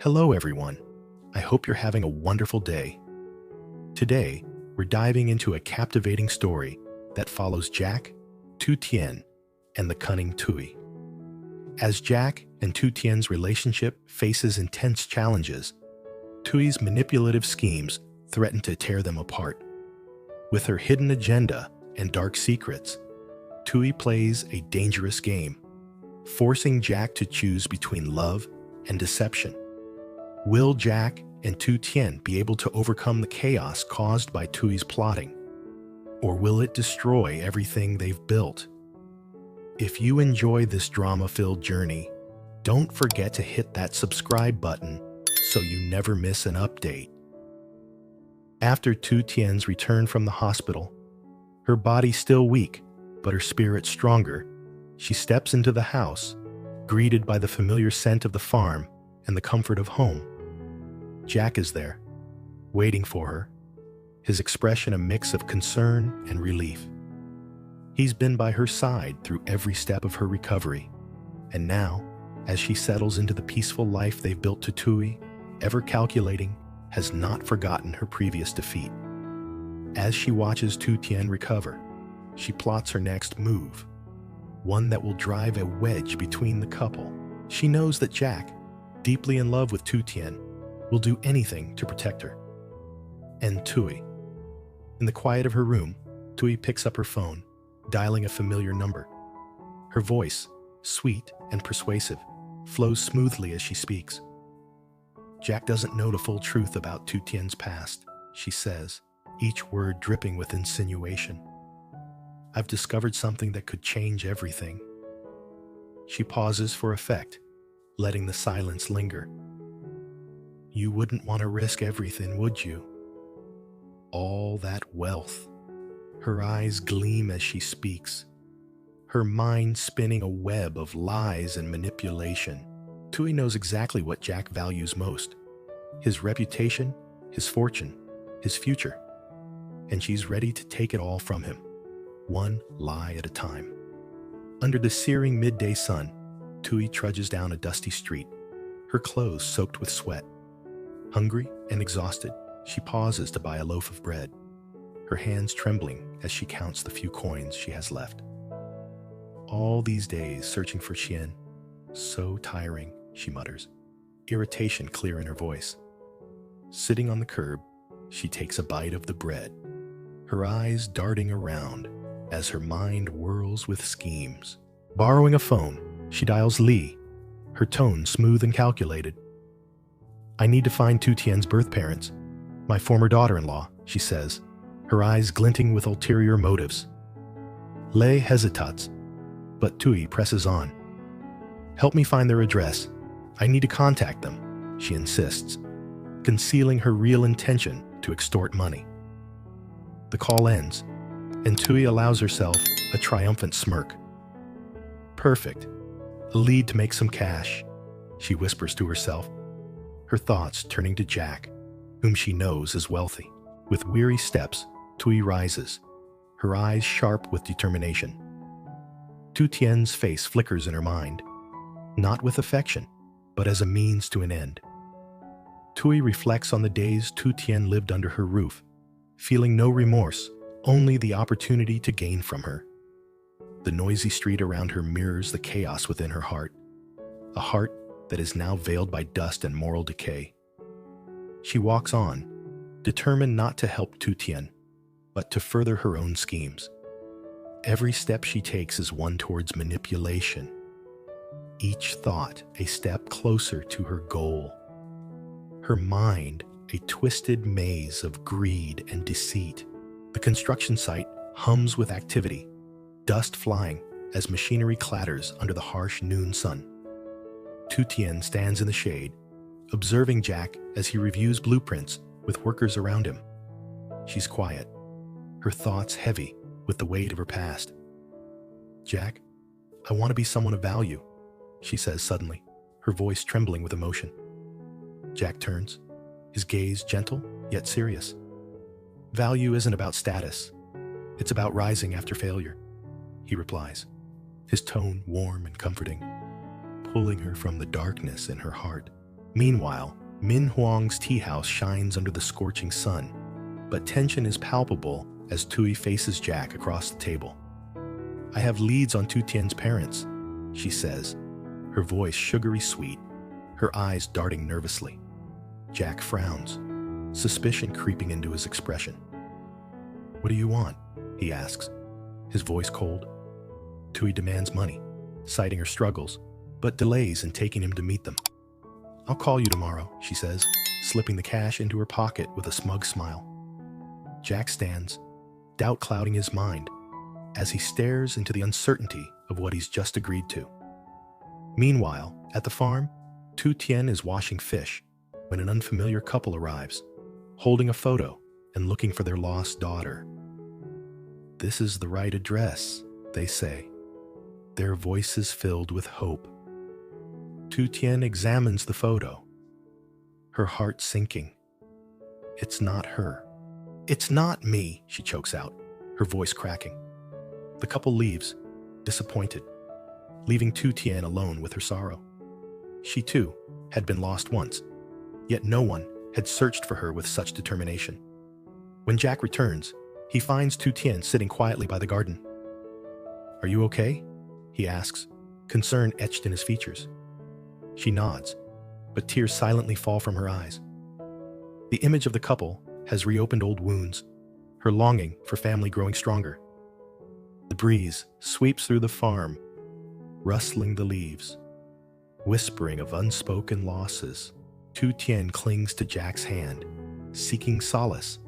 Hello, everyone. I hope you're having a wonderful day. Today, we're diving into a captivating story that follows Jack, Tien, and the cunning Tui. As Jack and Tien's relationship faces intense challenges, Tui's manipulative schemes threaten to tear them apart. With her hidden agenda and dark secrets, Tui plays a dangerous game, forcing Jack to choose between love and deception. Will Jack and Tien be able to overcome the chaos caused by Tui's plotting? Or will it destroy everything they've built? If you enjoy this drama-filled journey, don't forget to hit that subscribe button so you never miss an update. After Tien's return from the hospital, her body still weak, but her spirit stronger, she steps into the house, greeted by the familiar scent of the farm and the comfort of home. Jack is there, waiting for her, his expression a mix of concern and relief. He's been by her side through every step of her recovery, and now, as she settles into the peaceful life they've built to Tui, ever calculating, has not forgotten her previous defeat. As she watches Tien recover, she plots her next move, one that will drive a wedge between the couple. She knows that Jack, deeply in love with Tien, will do anything to protect her. And Tui. In the quiet of her room, Tui picks up her phone, dialing a familiar number. Her voice, sweet and persuasive, flows smoothly as she speaks. Jack doesn't know the full truth about Tien's past, she says, each word dripping with insinuation. I've discovered something that could change everything. She pauses for effect, letting the silence linger. You wouldn't want to risk everything, would you? All that wealth. Her eyes gleam as she speaks, her mind spinning a web of lies and manipulation. Tui knows exactly what Jack values most: his reputation, his fortune, his future. And she's ready to take it all from him, one lie at a time. Under the searing midday sun, Tui trudges down a dusty street, her clothes soaked with sweat. Hungry and exhausted, she pauses to buy a loaf of bread, her hands trembling as she counts the few coins she has left. All these days searching for Tien, so tiring, she mutters, irritation clear in her voice. Sitting on the curb, she takes a bite of the bread, her eyes darting around as her mind whirls with schemes. Borrowing a phone, she dials Lee, her tone smooth and calculated. I need to find Tien's birth parents, my former daughter-in-law, she says, her eyes glinting with ulterior motives. Lei hesitates, but Tui presses on. Help me find their address. I need to contact them, she insists, concealing her real intention to extort money. The call ends, and Tui allows herself a triumphant smirk. Perfect. A lead to make some cash, she whispers to herself, her thoughts turning to Jack, whom she knows is wealthy. With weary steps, Tui rises, her eyes sharp with determination. Tien's face flickers in her mind, not with affection, but as a means to an end. Tui reflects on the days Tien lived under her roof, feeling no remorse, only the opportunity to gain from her. The noisy street around her mirrors the chaos within her heart, a heart that is now veiled by dust and moral decay. She walks on, determined not to help Tien, but to further her own schemes. Every step she takes is one towards manipulation, each thought a step closer to her goal. Her mind a twisted maze of greed and deceit. The construction site hums with activity, dust flying as machinery clatters under the harsh noon sun. Tien stands in the shade, observing Jack as he reviews blueprints with workers around him. She's quiet, her thoughts heavy with the weight of her past. Jack, I want to be someone of value, she says suddenly, her voice trembling with emotion. Jack turns, his gaze gentle yet serious. Value isn't about status. It's about rising after failure, he replies, his tone warm and comforting, pulling her from the darkness in her heart. Meanwhile, Min Huang's tea house shines under the scorching sun, but tension is palpable as Tui faces Jack across the table. "I have leads on Tu Tien's parents," she says, her voice sugary sweet, her eyes darting nervously. Jack frowns, suspicion creeping into his expression. "What do you want?" he asks, his voice cold. Tui demands money, citing her struggles, but delays in taking him to meet them. "I'll call you tomorrow," she says, slipping the cash into her pocket with a smug smile. Jack stands, doubt clouding his mind, as he stares into the uncertainty of what he's just agreed to. Meanwhile, at the farm, Tu Tien is washing fish when an unfamiliar couple arrives, holding a photo and looking for their lost daughter. "This is the right address," they say, their voices filled with hope. Tu Tien examines the photo, her heart sinking. It's not her. "It's not me," she chokes out, her voice cracking. The couple leaves, disappointed, leaving Tu Tien alone with her sorrow. She, too, had been lost once, yet no one had searched for her with such determination. When Jack returns, he finds Tu Tien sitting quietly by the garden. "Are you okay?" he asks, concern etched in his features. She nods, but tears silently fall from her eyes. The image of the couple has reopened old wounds, her longing for family growing stronger. The breeze sweeps through the farm, rustling the leaves, whispering of unspoken losses. Tu Tien clings to Jack's hand, seeking solace,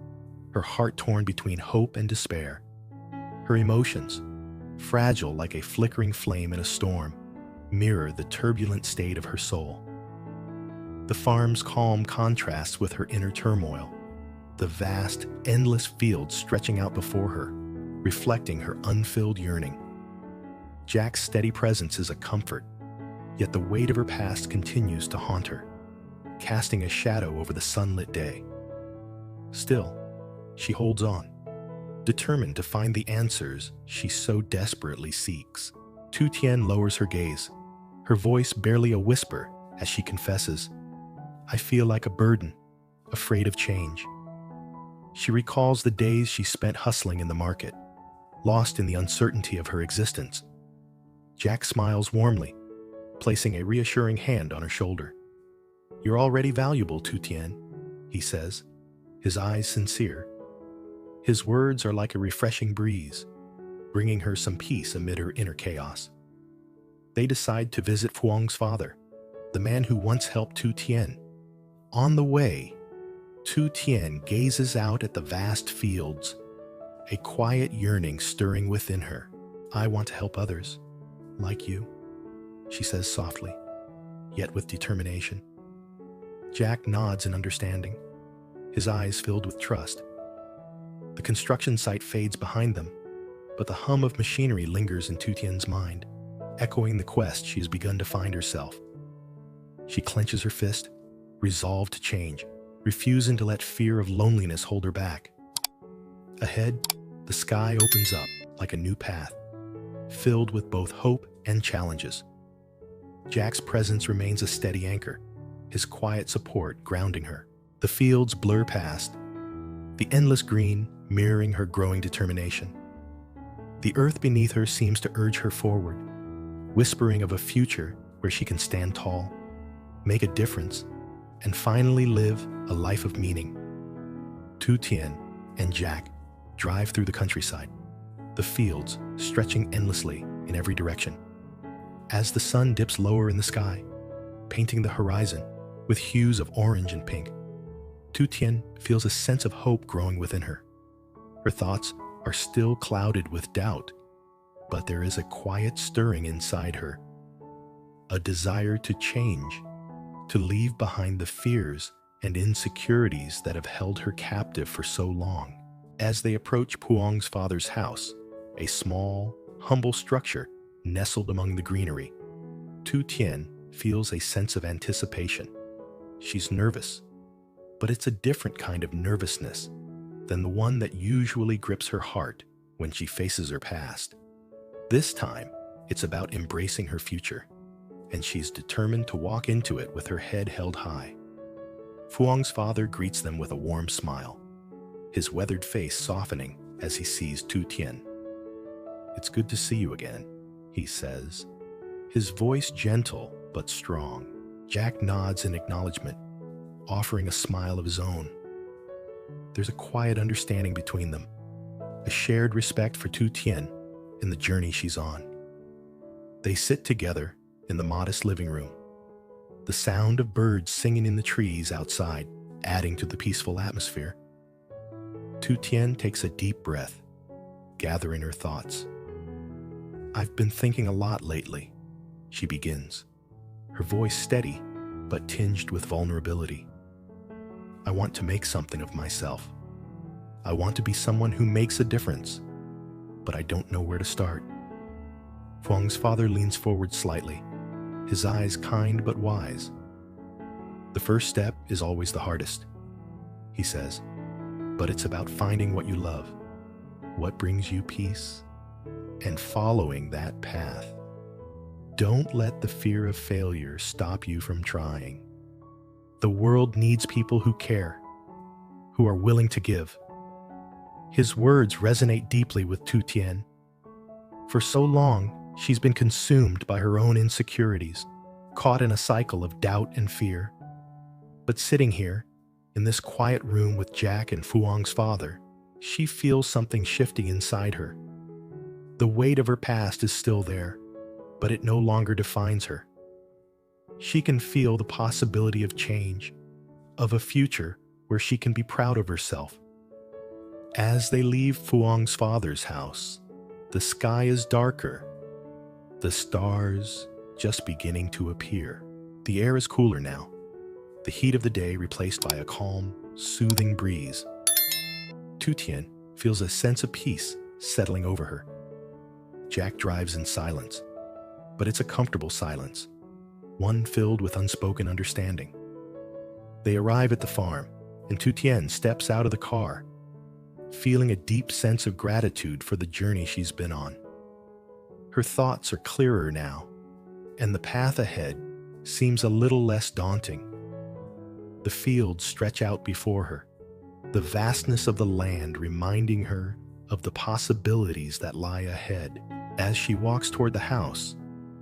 her heart torn between hope and despair. Her emotions, fragile like a flickering flame in a storm, mirror the turbulent state of her soul. The farm's calm contrasts with her inner turmoil, the vast, endless fields stretching out before her, reflecting her unfilled yearning. Jack's steady presence is a comfort, yet the weight of her past continues to haunt her, casting a shadow over the sunlit day. Still, she holds on, determined to find the answers she so desperately seeks. Tu Tien lowers her gaze, her voice barely a whisper as she confesses, "I feel like a burden, afraid of change." She recalls the days she spent hustling in the market, lost in the uncertainty of her existence. Jack smiles warmly, placing a reassuring hand on her shoulder. "You're already valuable, Tu Tien," he says, his eyes sincere. His words are like a refreshing breeze, bringing her some peace amid her inner chaos. They decide to visit Huang's father, the man who once helped Tu Tien. On the way, Tu Tien gazes out at the vast fields, a quiet yearning stirring within her. "I want to help others, like you," she says softly, yet with determination. Jack nods in understanding, his eyes filled with trust. The construction site fades behind them, but the hum of machinery lingers in Tu Tien's mind, echoing the quest she has begun to find herself. She clenches her fist, resolved to change, refusing to let fear of loneliness hold her back. Ahead, the sky opens up like a new path, filled with both hope and challenges. Jack's presence remains a steady anchor, his quiet support grounding her. The fields blur past, the endless green mirroring her growing determination. The earth beneath her seems to urge her forward, whispering of a future where she can stand tall, make a difference, and finally live a life of meaning. Tu Tien and Jack drive through the countryside, the fields stretching endlessly in every direction. As the sun dips lower in the sky, painting the horizon with hues of orange and pink, Tu Tien feels a sense of hope growing within her. Her thoughts are still clouded with doubt, but there is a quiet stirring inside her, a desire to change, to leave behind the fears and insecurities that have held her captive for so long. As they approach Puong's father's house, a small, humble structure nestled among the greenery, Tu Tien feels a sense of anticipation. She's nervous, but it's a different kind of nervousness than the one that usually grips her heart when she faces her past. This time, it's about embracing her future, and she's determined to walk into it with her head held high. Fuang's father greets them with a warm smile, his weathered face softening as he sees Tien. "It's good to see you again," he says, his voice gentle but strong. Jack nods in acknowledgement, offering a smile of his own. There's a quiet understanding between them, a shared respect for Tien and the journey she's on. They sit together in the modest living room, the sound of birds singing in the trees outside adding to the peaceful atmosphere. Tien takes a deep breath, gathering her thoughts. "I've been thinking a lot lately," she begins, her voice steady but tinged with vulnerability. "I want to make something of myself. I want to be someone who makes a difference, but I don't know where to start." Fuang's father leans forward slightly, his eyes kind but wise. "The first step is always the hardest," he says, "but it's about finding what you love, what brings you peace, and following that path. Don't let the fear of failure stop you from trying. The world needs people who care, who are willing to give." His words resonate deeply with Tien. For so long, she's been consumed by her own insecurities, caught in a cycle of doubt and fear. But sitting here, in this quiet room with Jack and Fuang's father, she feels something shifting inside her. The weight of her past is still there, but it no longer defines her. She can feel the possibility of change, of a future where she can be proud of herself. As they leave Fuang's father's house, the sky is darker, the stars just beginning to appear. The air is cooler now, the heat of the day replaced by a calm, soothing breeze. Tien feels a sense of peace settling over her. Jack drives in silence, but it's a comfortable silence, one filled with unspoken understanding. They arrive at the farm, and Tien steps out of the car, feeling a deep sense of gratitude for the journey she's been on. Her thoughts are clearer now, and the path ahead seems a little less daunting. The fields stretch out before her, the vastness of the land reminding her of the possibilities that lie ahead. As she walks toward the house,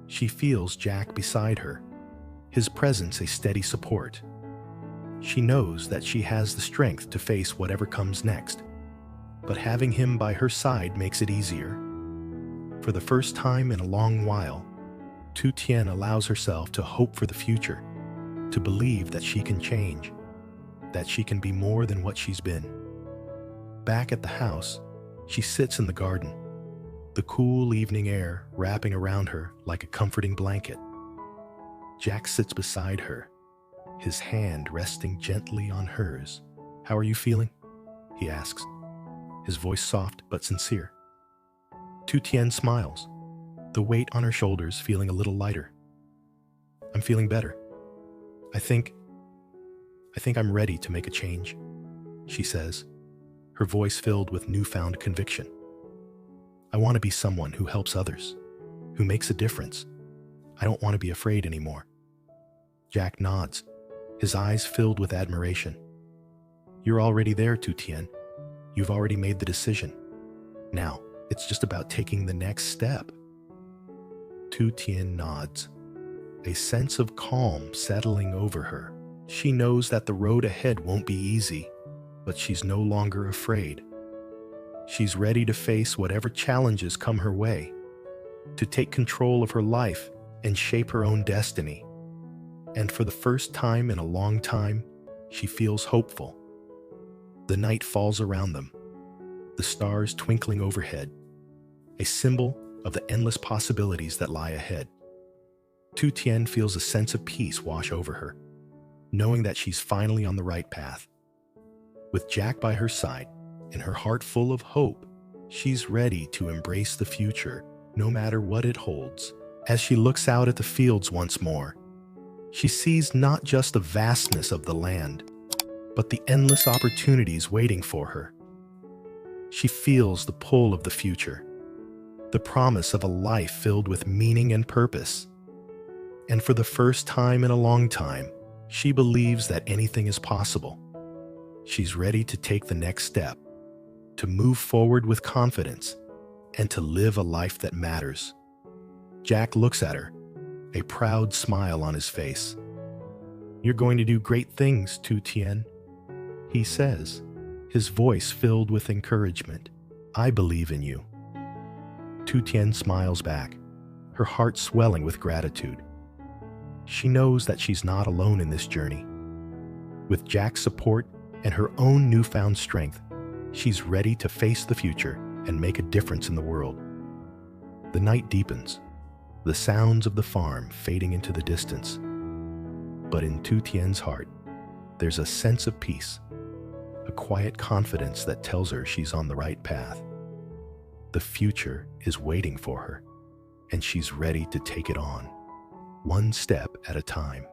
she feels Jack beside her, his presence a steady support. She knows that she has the strength to face whatever comes next, but having him by her side makes it easier. For the first time in a long while, Tien allows herself to hope for the future, to believe that she can change, that she can be more than what she's been. Back at the house, she sits in the garden, the cool evening air wrapping around her like a comforting blanket. Jack sits beside her, his hand resting gently on hers. "How are you feeling?" he asks, his voice soft but sincere. Tien smiles, the weight on her shoulders feeling a little lighter. "I'm feeling better. I think I'm ready to make a change," she says, her voice filled with newfound conviction. "I want to be someone who helps others, who makes a difference. I don't want to be afraid anymore." Jack nods, his eyes filled with admiration. "You're already there, Tien. You've already made the decision. Now, it's just about taking the next step." Tien nods, a sense of calm settling over her. She knows that the road ahead won't be easy, but she's no longer afraid. She's ready to face whatever challenges come her way, to take control of her life and shape her own destiny. And for the first time in a long time, she feels hopeful. The night falls around them, the stars twinkling overhead, a symbol of the endless possibilities that lie ahead. Tien feels a sense of peace wash over her, knowing that she's finally on the right path. With Jack by her side and her heart full of hope, she's ready to embrace the future, no matter what it holds. As she looks out at the fields once more, she sees not just the vastness of the land, but the endless opportunities waiting for her. She feels the pull of the future, the promise of a life filled with meaning and purpose. And for the first time in a long time, she believes that anything is possible. She's ready to take the next step, to move forward with confidence, and to live a life that matters. Jack looks at her, a proud smile on his face. "You're going to do great things, Tien," he says, his voice filled with encouragement. "I believe in you." Tien smiles back, her heart swelling with gratitude. She knows that she's not alone in this journey. With Jack's support and her own newfound strength, she's ready to face the future and make a difference in the world. The night deepens, the sounds of the farm fading into the distance. But in Tien's heart, there's a sense of peace, a quiet confidence that tells her she's on the right path. The future is waiting for her, and she's ready to take it on, one step at a time.